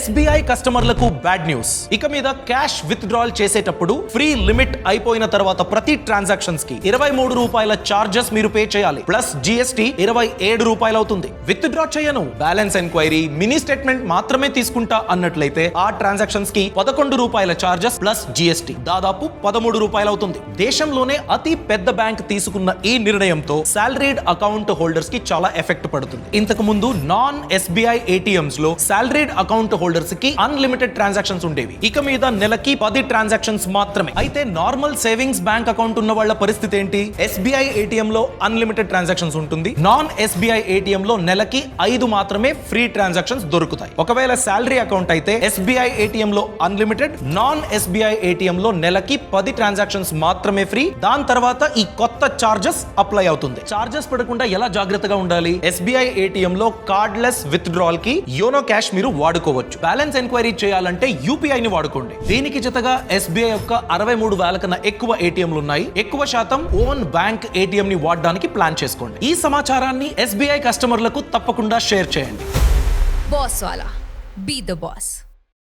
SBI కస్టమర్లకు bad news. ఇక మీద క్యాష్ విత్ డ్రాల్ చేసేటప్పుడు ఫ్రీ లిమిట్ అయిపోయిన తర్వాత ప్రతి ట్రాన్సాక్షన్స్ కి 23 రూపాయల చార్జెస్ మీరు పే చేయాలి. ప్లస్ GST 27 రూపాయలు అవుతుంది. విత్ డ్రా చేయను, బ్యాలెన్స్ ఎంక్వైరీ, మినీ స్టేట్మెంట్ మాత్రమే తీసుకుంటా అన్నట్లయితే ఆ ట్రాన్సాక్షన్స్ కి 11 రూపాయల చార్జెస్ ప్లస్ GST దాదాపు 13 రూపాయలు అవుతుంది. దేశంలోనే అతి పెద్ద బ్యాంక్ తీసుకున్న ఈ నిర్ణయంతో సాలరీడ్ అకౌంట్ హోల్డర్స్ కి చాలా ఎఫెక్ట్ పడుతుంది. ఇంతకు ముందు నాన్ SBI ATMs లో సాలరీడ్ అకౌంట్ హోల్డర్స్ కి అన్లిమిటెడ్ ట్రాన్సాక్షన్స్ ఉండేవి. ఇక మీద నెలకి 10 ట్రాన్సాక్షన్స్ మాత్రమే. అయితే నార్మల్ సేవింగ్స్ బ్యాంక్ అకౌంట్ ఉన్న వాళ్ళ పరిస్థితి ఏంటి? SBI ATM లో అన్లిమిటెడ్ ట్రాన్సాక్షన్స్ ఉంటుంది. నాన్ SBI ATM లో నెలకి 5 మాత్రమే ఫ్రీ ట్రాన్సాక్షన్స్ దొరుకుతాయి. ఒకవేళ సాలరీ అకౌంట్ అయితే SBI ATM లో అన్లిమిటెడ్, నాన్ SBI ATM లో నెలకి 10 ట్రాన్సాక్షన్స్ మాత్రమే ఫ్రీ. దాని తర్వాత ఈ కొత్త చార్జెస్ అప్లై అవుతుంది. చార్జెస్ పడకుండా ఎలా జాగ్రత్తగా ఉండాలి? SBI ATM లో కార్డ్లెస్ విత్ డ్రాల్ కి యోనో క్యాష్ మీరు వాడుకోవచ్చు. బ్యాలెన్స్ ఎంక్వైరీ చేయాలంటే UPI ని వాడుకోండి. దీనికి జతగా SBI యొక్క 63 వేల కన్నా ఎక్కువ ATMలు ఉన్నాయి. ఎక్కువ శాతం ఓన్ బ్యాంక్ ATM ని వాడడానికి ప్లాన్ చేసుకోండి. ఈ సమాచారాన్ని SBI కస్టమర్లకు తప్పకుండా షేర్ చేయండి. బాస్ వాలా, బీ ద బాస్.